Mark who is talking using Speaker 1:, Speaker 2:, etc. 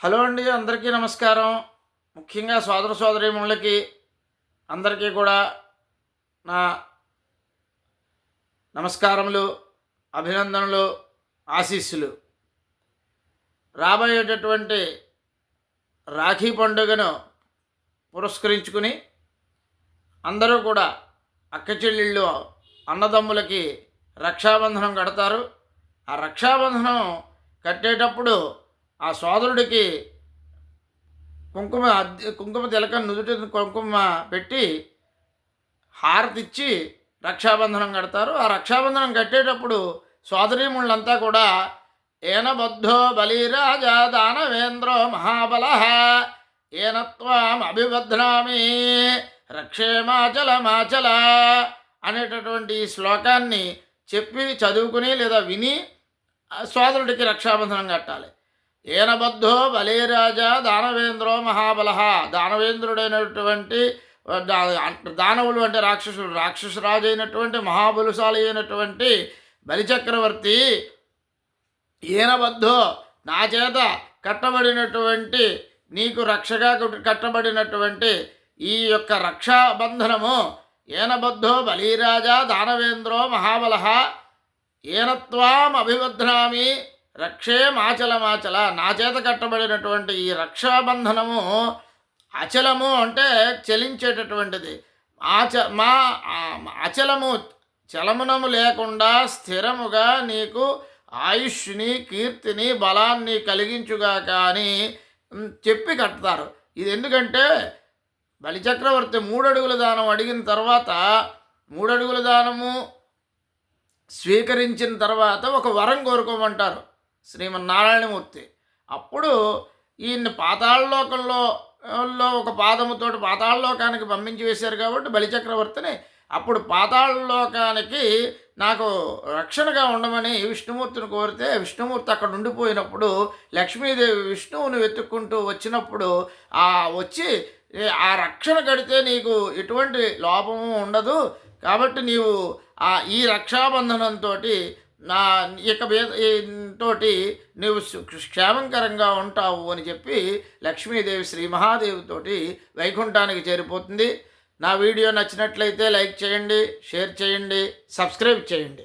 Speaker 1: Hello అండి, అందరికీ నమస్కారం. ముఖ్యంగా సోదర సోదరీమణులకి అందరికీ కూడా నా నమస్కారములు, అభినందనలు, ఆశీస్సులు. రాబోయేటటువంటి రాఖీ పండుగను పురస్కరించుకుని అందరూ కూడా అక్క చెల్లెళ్ళు అన్నదమ్ములకి రక్షాబంధనం కడతారు. ఆ రక్షాబంధనం కట్టేటప్పుడు ఆ సోదరుడికి కుంకుమ తిలకం నుదుటి కుంకుమ పెట్టి హారతిచ్చి రక్షాబంధనం కడతారు. ఆ రక్షాబంధనం కట్టేటప్పుడు సోదరీమణులంతా కూడా ఏనబద్ధో బలిరాజా దానవేంద్రో మహాబల ఏనత్వాం అభిబధ్నామి రక్షేమాచలమాచల అనేటటువంటి ఈ శ్లోకాన్ని చెప్పి చదువుకుని లేదా విని సోదరుడికి రక్షాబంధనం కట్టాలి. ఏనబద్ధో బలిరాజా దానవేంద్రో మహాబల, దానవేంద్రుడైనటువంటి దానవులు అంటే రాక్షసరాజు అయినటువంటి మహాబలుశాలి అయినటువంటి బలిచక్రవర్తి ఏనబద్ధో నా చేత కట్టబడినటువంటి నీకు రక్షగా కట్టబడినటువంటి ఈ యొక్క రక్షాబంధనము ఏనబద్ధో బలిరాజా దానవేంద్రో మహాబల ఏనత్వాం అభిబధ్నామి రక్షే మాచలమాచల, నా చేత కట్టబడినటువంటి ఈ రక్షాబంధనము అచలము అంటే చలించేటటువంటిది. అచలము చలమునము లేకుండా స్థిరముగా నీకు ఆయుష్ని, కీర్తిని, బలాన్ని కలిగించుగాక అని చెప్పి కడతారు. ఇది ఎందుకంటే బలిచక్రవర్తి 3 అడుగుల దానం అడిగిన తర్వాత 3 అడుగుల దానము స్వీకరించిన తర్వాత ఒక వరం కోరుకోమంటారు శ్రీమన్నారాయణమూర్తి. అప్పుడు ఈయన్ని పాతాళలోకంలో ఒక పాదముతోటి పాతాళలోకానికి పంపించి వేశారు కాబట్టి బలిచక్రవర్తిని అప్పుడు పాతాళలోకానికి నాకు రక్షణగా ఉండమని విష్ణుమూర్తిని కోరితే విష్ణుమూర్తి అక్కడ ఉండిపోయినప్పుడు లక్ష్మీదేవి విష్ణువుని వెతుక్కుంటూ వచ్చినప్పుడు వచ్చి ఆ రక్షణ కడితే నీకు ఎటువంటి లోపము ఉండదు కాబట్టి నీవు ఈ రక్షాబంధనంతో తోటి నువ్వు క్షేమంకరంగా ఉంటావు అని చెప్పి లక్ష్మీదేవి శ్రీ మహాదేవితోటి వైకుంఠానికి చేరిపోతుంది. నా వీడియో నచ్చినట్లయితే లైక్ చేయండి, షేర్ చేయండి, సబ్స్క్రైబ్ చేయండి.